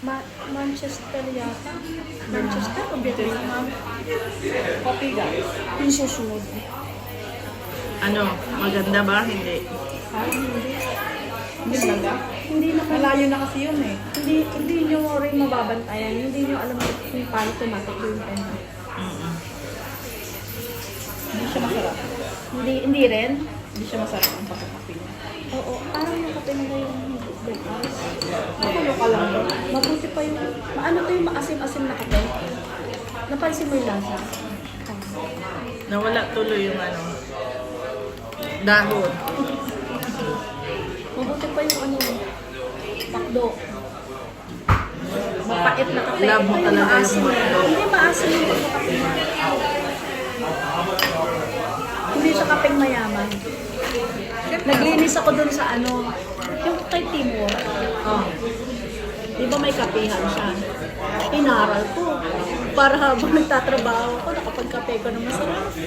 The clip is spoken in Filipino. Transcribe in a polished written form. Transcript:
Manchester yata. Manchester o Birmingham? Coffee guys. Yung susunod. Ano, maganda ba? Hindi. Hindi. Hindi maganda. Hindi naman. Malayo na kasi yun eh. Hindi nyo rin mababantayan. Hindi nyo alam kung paano tumatak yung pen. Hindi siya masarap. Hindi rin. Hindi siya masarap ang pagkakape niya. Oo, parang yung kape nila yung breakfast. Nakulo ka lang yun. Mabuti pa yung, ano to yung maasim-asim na kape? Napansin mo yung lasa? Nawala tuloy yung ano, dahon. Mabuti pa yung ano, pakdo. Mapait na kape. Love mo Ito talaga yung maasim. pakdo. Hindi maasim yung pagkakape niya. Hindi siya kapeng mayaman. Naglinis ako dun sa ano, yung kay Timor. Oh. Di ba may kapehan siya? Inaral ko. Para habang nagtatrabaho ko, nakapagkape ko na masarap.